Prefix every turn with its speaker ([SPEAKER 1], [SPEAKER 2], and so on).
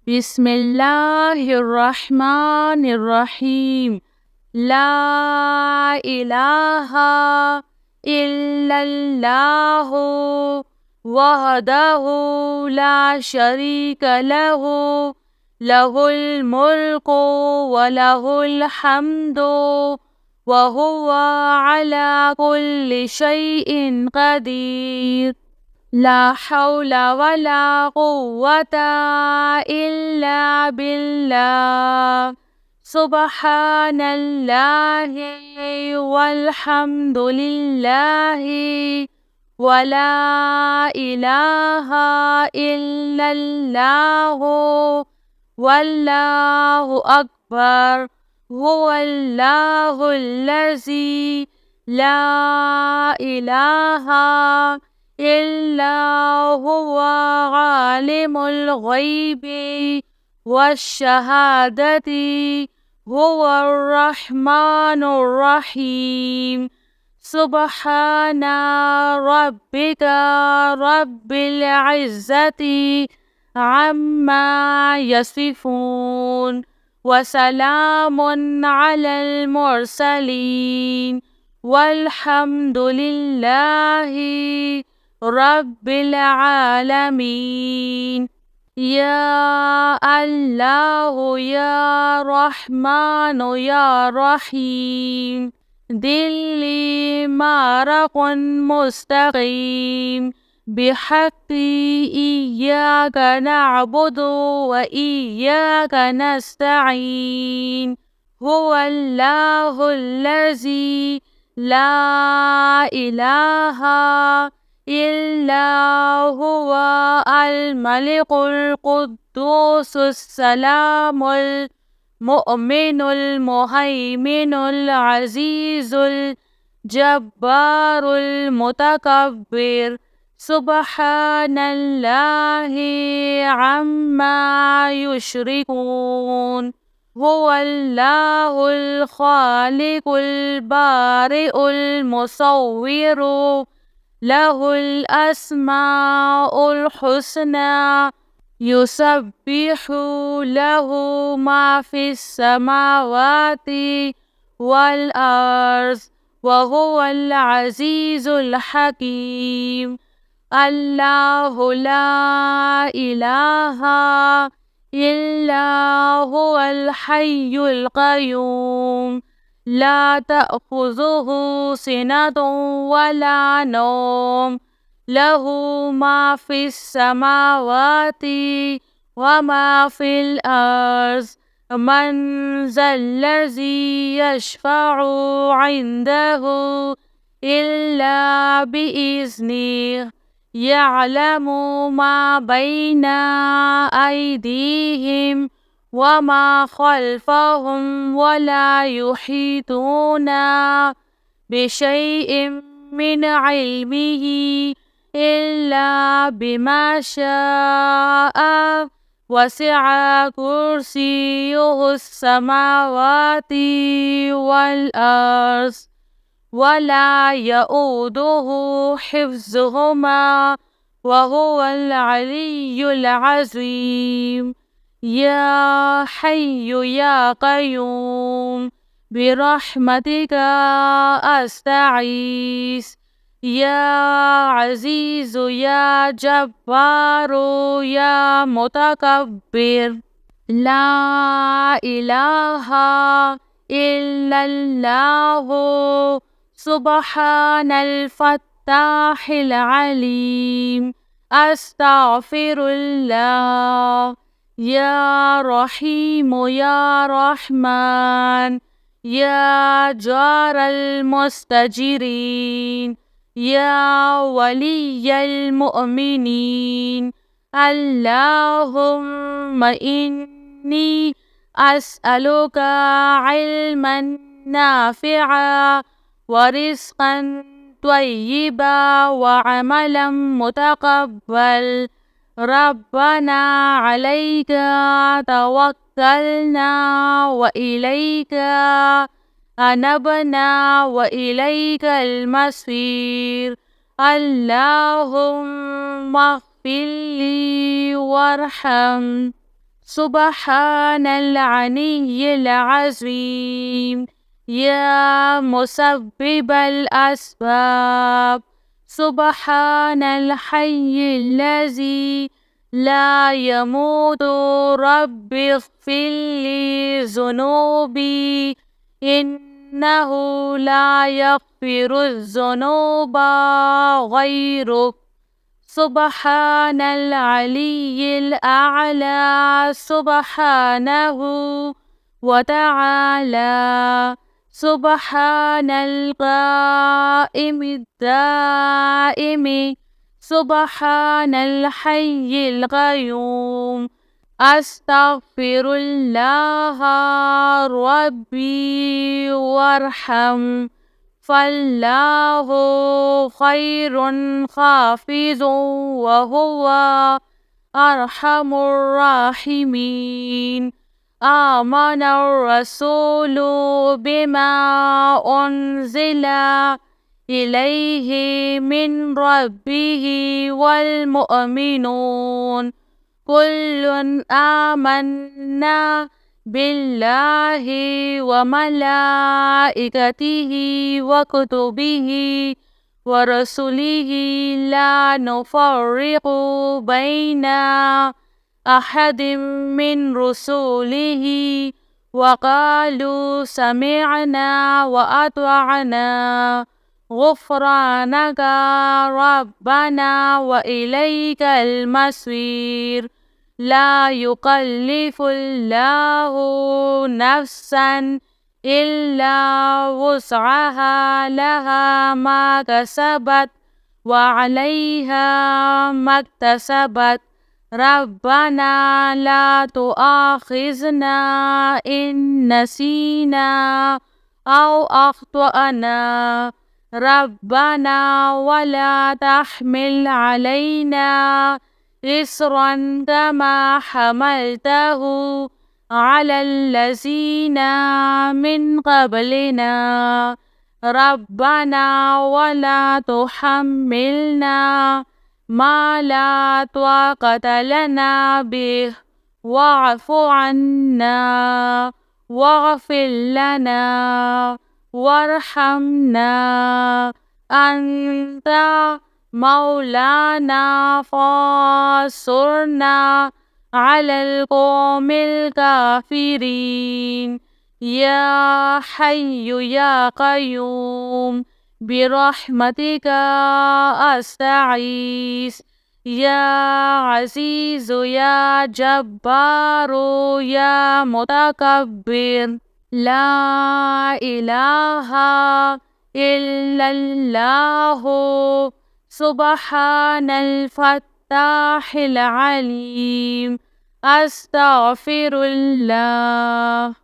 [SPEAKER 1] بسم الله الرحمن الرحيم. لا إله إلا الله وحده لا شريك له، له الملك وله الحمد وهو على كل شيء قدير. لا حول ولا قوة إلا بالله. سبحان الله والحمد لله ولا إله إلا الله والله أكبر. هو الله الذي لا إله إلا هو عالم الغيب والشهادة، هو الرحمن الرحيم. سبحان ربك رب العزة عما يصفون، وسلام على المرسلين، والحمد لله رب العالمين. يا الله يا رحمن يا رحيم، دلي معرق مستقيم بحق إياك نعبد وإياك نستعين. هو الله الذي لا إله إلا هو الملك القدوس السلام المؤمن المهيمن العزيز الجبار المتكبر. سبحان الله عما يشركون. هو الله الخالق البارئ المصور، له الأسماء الحسنى، يسبح له ما في السماوات والأرض، وهو العزيز الحكيم. الله لا إله إلا هو الحي القيوم، لا تأخذه سنة ولا نوم، له ما في السماوات وما في الأرض. من ذا الذي يشفع عنده إلا بإذنه، يعلم ما بين أيديهم وما خلفهم، ولا يحيطون بشيء من علمه إلا بما شاء. وسع كرسيه السماوات والأرض، ولا يؤوده حفظهما، وهو العلي العظيم. يا حي يا قيوم برحمتك أستعيذ. يا عزيز يا جبار يا متكبر. لا إله إلا الله. سبحان الفتاح العليم. أستغفر الله. يا رحيم يا رحمن، يا جار المستجيرين، يا ولي المؤمنين. اللهم إني أسألك علما نافعا ورزقا طيبا وعملا متقبل. ربنا عليك توكلنا وإليك أنبنا وإليك المصير. اللهم اغفر لي وارحم سبحان العلي العظيم. يا مسبب الأسباب، سبحان الحي الذي لا يموت. رب اغفر لي ذنوبي إنه لا يغفر الذنوب غيرك. سبحان العلي الأعلى سبحانه وتعالى. سبحان القائم الدائم، سبحان الحي القيوم. أستغفر الله ربي وارحم، فالله خير حافظ وهو أرحم الراحمين. آمن الرسول بما أنزل إليه من ربه والمؤمنون كل آمنا بالله وملائكته وكتبه ورسله لا نفرق بين أحد من رسله وقالوا سمعنا وأطعنا غفرانك ربنا وإليك المصير. لا يكلف الله نفسا إلا وسعها، لها ما كسبت وعليها ما اكتسبت. ربنا لا تؤاخذنا إن نسينا أو أخطأنا، ربنا ولا تحمل علينا إصرا كما حملته على الذين من قبلنا. ربنا ولا تحملنا ما لا طاقة لنا به، واعف عنا واغفر لنا وارحمنا، أنت مولانا فانصرنا على القوم الكافرين. يا حي يا قيوم برحمتك أستغيث. يا عزيز يا جبار يا متكبر، لا إله إلا الله. سبحان الفتاح العليم. أستغفر الله.